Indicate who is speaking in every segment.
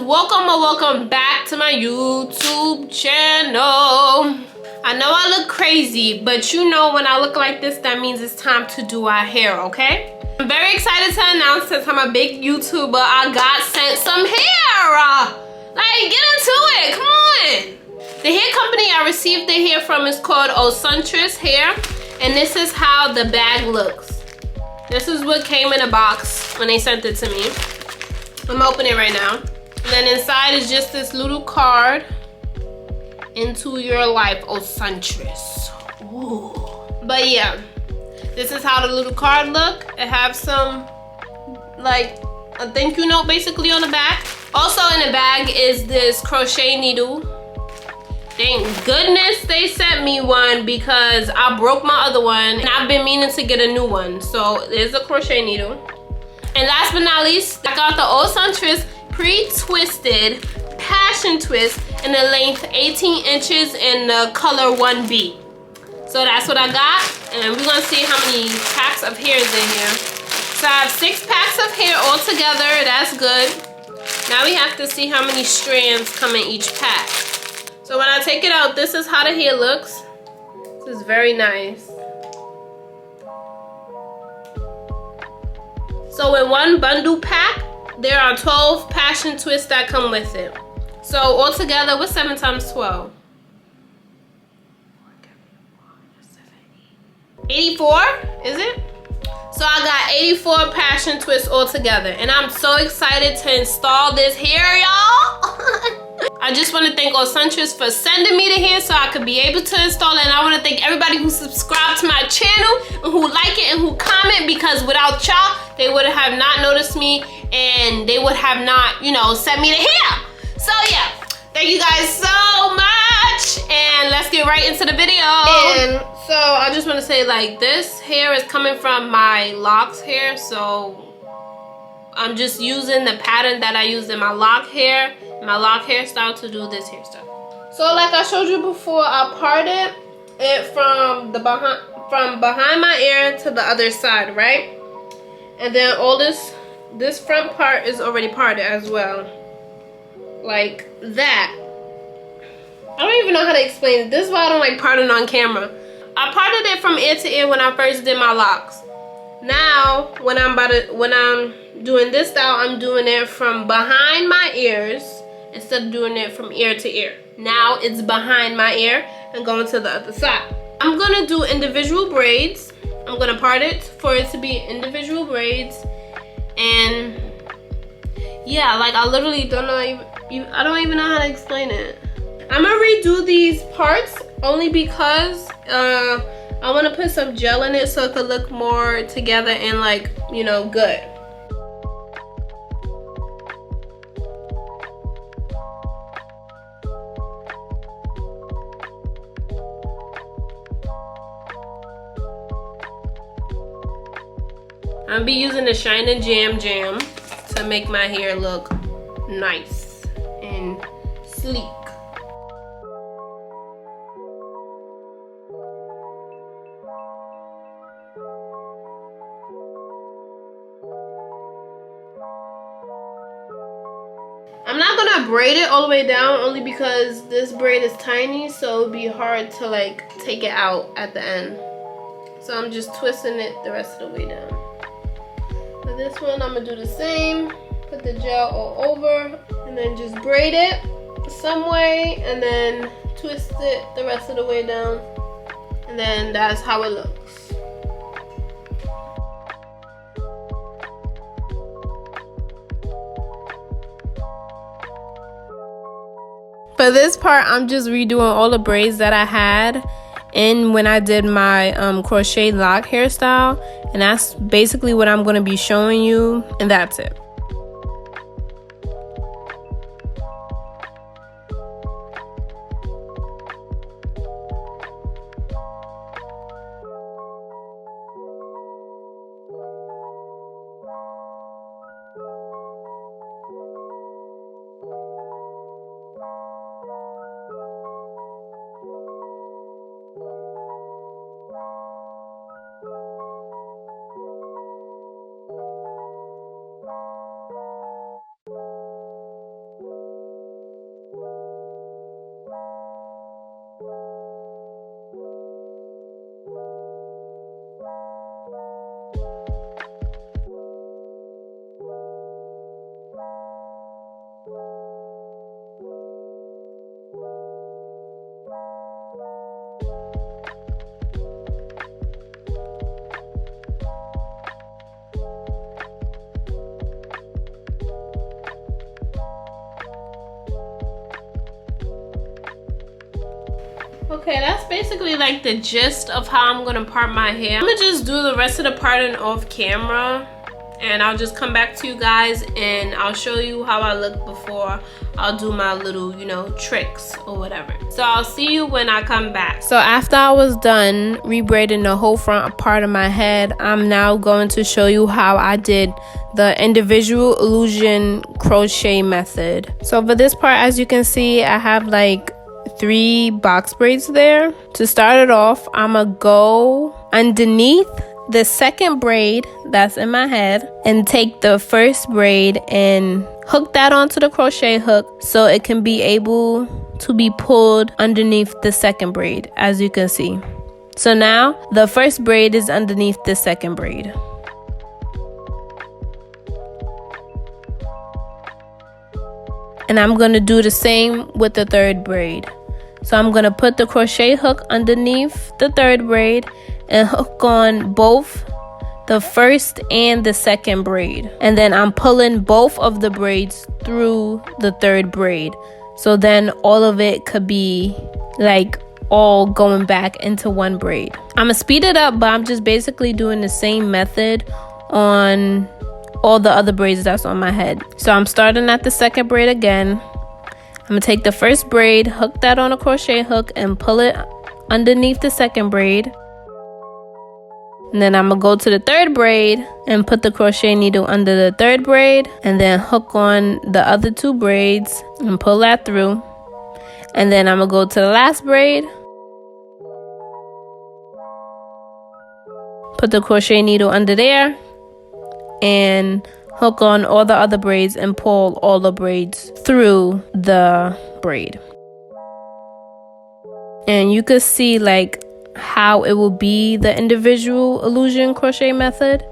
Speaker 1: welcome back to my YouTube channel. I know I look crazy, but you know when I look like this, that means it's time to do our hair, okay? I'm very excited to announce, since I'm a big YouTuber, I got sent some hair. Like, get into it, come on. The hair company I received the hair from is called Osuntress hair, and this is how the bag looks. This is what came in a box when they sent it to me. I'm opening it right now. And then inside is just this little card. Into your life, Osuntress. Ooh. But yeah, this is how the little card look. It have some, like, a thank you note basically on the back. Also in the bag is this crochet needle. Thank goodness they sent me one because I broke my other one and I've been meaning to get a new one. So there's a crochet needle. And last but not least, I got the Osuntress pre-twisted passion twist in the length 18 inches in the color 1B. So that's what I got, and we're gonna see how many packs of hair is in here. So I have 6 packs of hair all together. That's good. Now we have to see how many strands come in each pack. So when I take it out, this is how the hair looks. This is very nice. So in one bundle pack, there are 12 passion twists that come with it. So altogether, what's 7 times 12? 84, is it? So I got 84 passion twists altogether, and I'm so excited to install this hair, y'all. I just want to thank Osuntress for sending me the hair so I could be able to install it, and I want to thank everybody who subscribed to my channel and who like it and who comment, because without y'all, they would have not noticed me and they would have not, you know, sent me the hair. So yeah, thank you guys so much, and let's get right into the video. And so I just want to say, like, this hair is coming from my locks hair, so I'm just using the pattern that I used in my lock hairstyle to do this hairstyle. So like I showed you before, I parted it from behind my ear to the other side, right? And then all this front part is already parted as well. Like that. I don't even know how to explain it. This is why I don't like parting on camera. I parted it from ear to ear when I first did my locks. Now when I'm doing this style, I'm doing it from behind my ears instead of doing it from ear to ear. Now it's behind my ear and going to the other side. I'm gonna do individual braids. I'm gonna part it for it to be individual braids. And yeah, like I literally don't know I don't even know how to explain it. I'm gonna redo these parts only because I want to put some gel in it so it could look more together and, like, you know, good. I'll be using the Shine and Jam to make my hair look nice and sleek. I'm not gonna braid it all the way down, only because this braid is tiny, so it'd be hard to, like, take it out at the end. So I'm just twisting it the rest of the way down. For this one, I'm gonna do the same. Put the gel all over and then just braid it some way and then twist it the rest of the way down. And then that's how it looks. For this part, I'm just redoing all the braids that I had in when I did my crochet lock hairstyle, and that's basically what I'm going to be showing you, and that's it. Okay, that's basically like the gist of how I'm gonna part my hair. I'm gonna just do the rest of the parting off camera, and I'll just come back to you guys and I'll show you how I look before I'll do my little, you know, tricks or whatever. So I'll see you when I come back. So after I was done rebraiding the whole front part of my head, I'm now going to show you how I did the individual illusion crochet method. So for this part, as you can see, I have like 3 box braids there. To start it off, I'ma go underneath the second braid that's in my head and take the first braid and hook that onto the crochet hook so it can be able to be pulled underneath the second braid, as you can see. So now the first braid is underneath the second braid. And I'm going to do the same with the third braid. So I'm going to put the crochet hook underneath the third braid and hook on both the first and the second braid. And then I'm pulling both of the braids through the third braid. So then all of it could be like all going back into one braid. I'm going to speed it up, but I'm just basically doing the same method on all the other braids that's on my head. So I'm starting at the second braid again. I'm gonna take the first braid, hook that on a crochet hook and pull it underneath the second braid. And then I'm gonna go to the third braid and put the crochet needle under the third braid and then hook on the other 2 braids and pull that through. And then I'm gonna go to the last braid, put the crochet needle under there and hook on all the other braids and pull all the braids through the braid. And you could see like how it will be the individual illusion crochet method.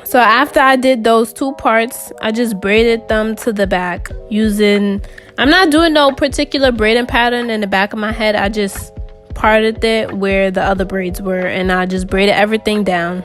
Speaker 1: So after I did those 2 parts, I just braided them to the back using, I'm not doing no particular braiding pattern in the back of my head. I just parted it where the other braids were and I just braided everything down.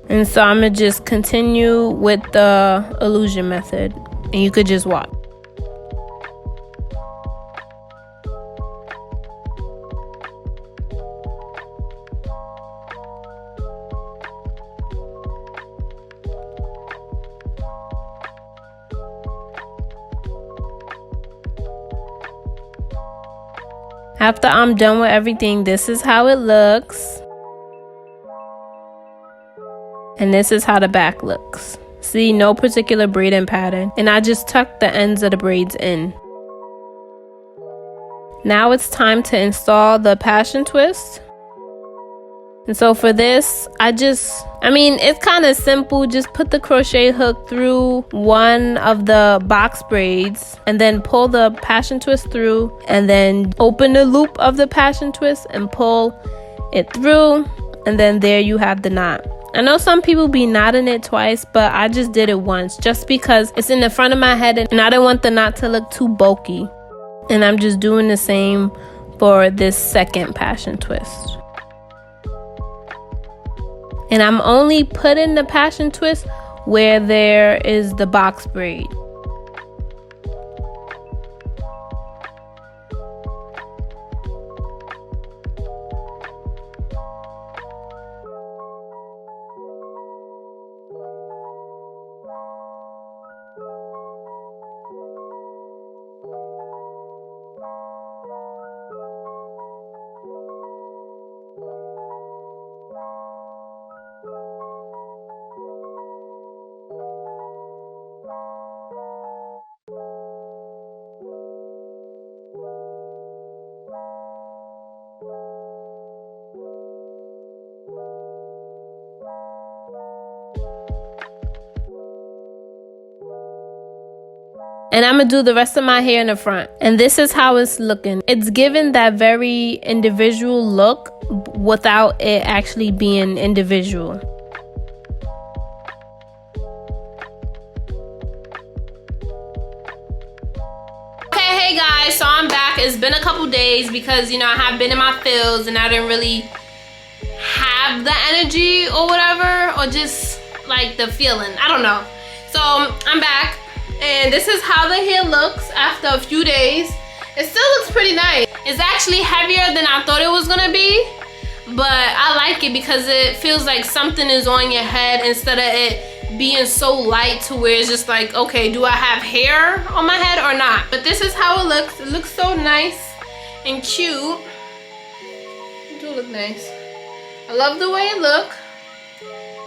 Speaker 1: And so I'm gonna just continue with the illusion method and you could just watch. After I'm done with everything, this is how it looks. And this is how the back looks. See, no particular braiding pattern. And I just tucked the ends of the braids in. Now it's time to install the passion twist. And so for this, it's kind of simple. Just put the crochet hook through one of the box braids and then pull the passion twist through and then open the loop of the passion twist and pull it through. And then there you have the knot. I know some people be knotting it twice, but I just did it once just because it's in the front of my head and I didn't want the knot to look too bulky. And I'm just doing the same for this second passion twist. And I'm only putting the passion twist where there is the box braid. And I'm gonna do the rest of my hair in the front. And this is how it's looking. It's giving that very individual look without it actually being individual. Okay, hey guys, so I'm back. It's It's been a couple days because, you know, I have been in my fields and I didn't really have the energy or whatever, or just like the feeling. I don't know. So I'm back and this is how the hair looks after a few days. It still looks pretty nice. It's actually heavier than I thought it was gonna be, but I like it because it feels like something is on your head instead of it being so light to where it's just like, okay, do I have hair on my head or not? But this is how it looks. It looks so nice and cute. It do look nice. I love the way it looks.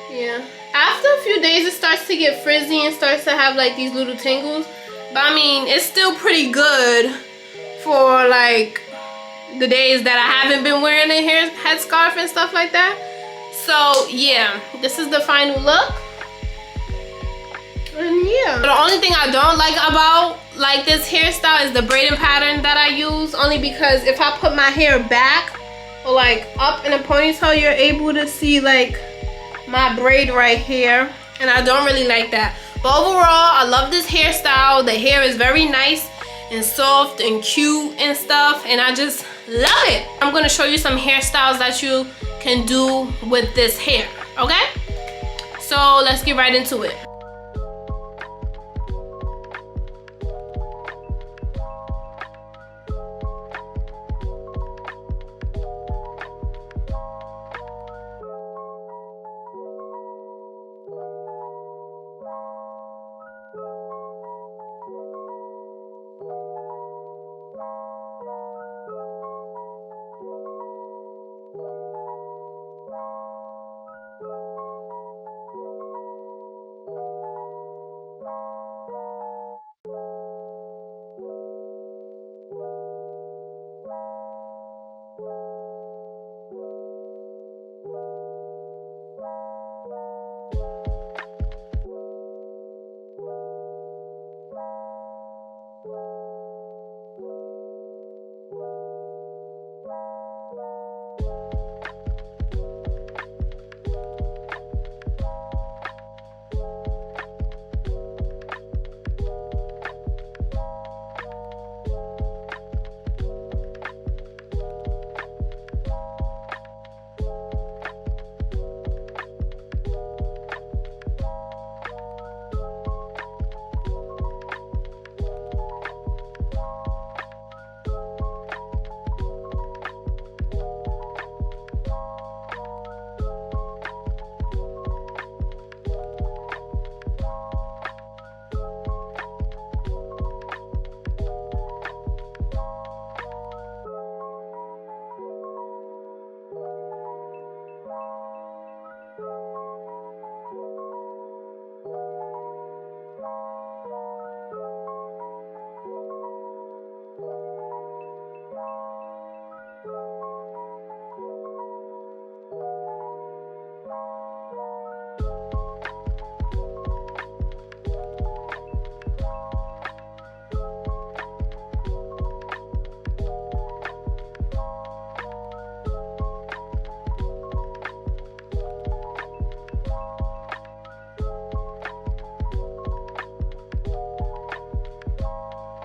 Speaker 1: Yeah. After a few days, it starts to get frizzy and starts to have like these little tingles. But I mean, it's still pretty good for like the days that I haven't been wearing a headscarf and stuff like that. So yeah, this is the final look. And yeah, the only thing I don't like about like this hairstyle is the braiding pattern that I use, only because if I put my hair back or like up in a ponytail, you're able to see like my braid right here, and I don't really like that. But overall, I love this hairstyle. The hair is very nice and soft and cute and stuff, and I just love it. I'm gonna show you some hairstyles that you can do with this hair, okay? So let's get right into it.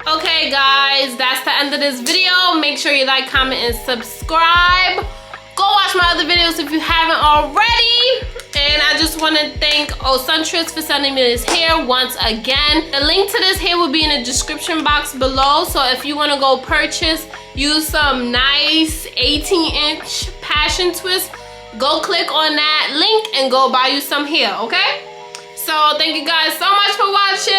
Speaker 1: Okay guys, that's the end of this video. Make sure you like, comment, and subscribe. Go watch my other videos if you haven't already. And I just want to thank Osuntress for sending me this hair once again. The link to this hair will be in the description box below. So if you want to go purchase, use some nice 18-inch passion twist, go click on that link and go buy you some hair, okay? So thank you guys so much for watching.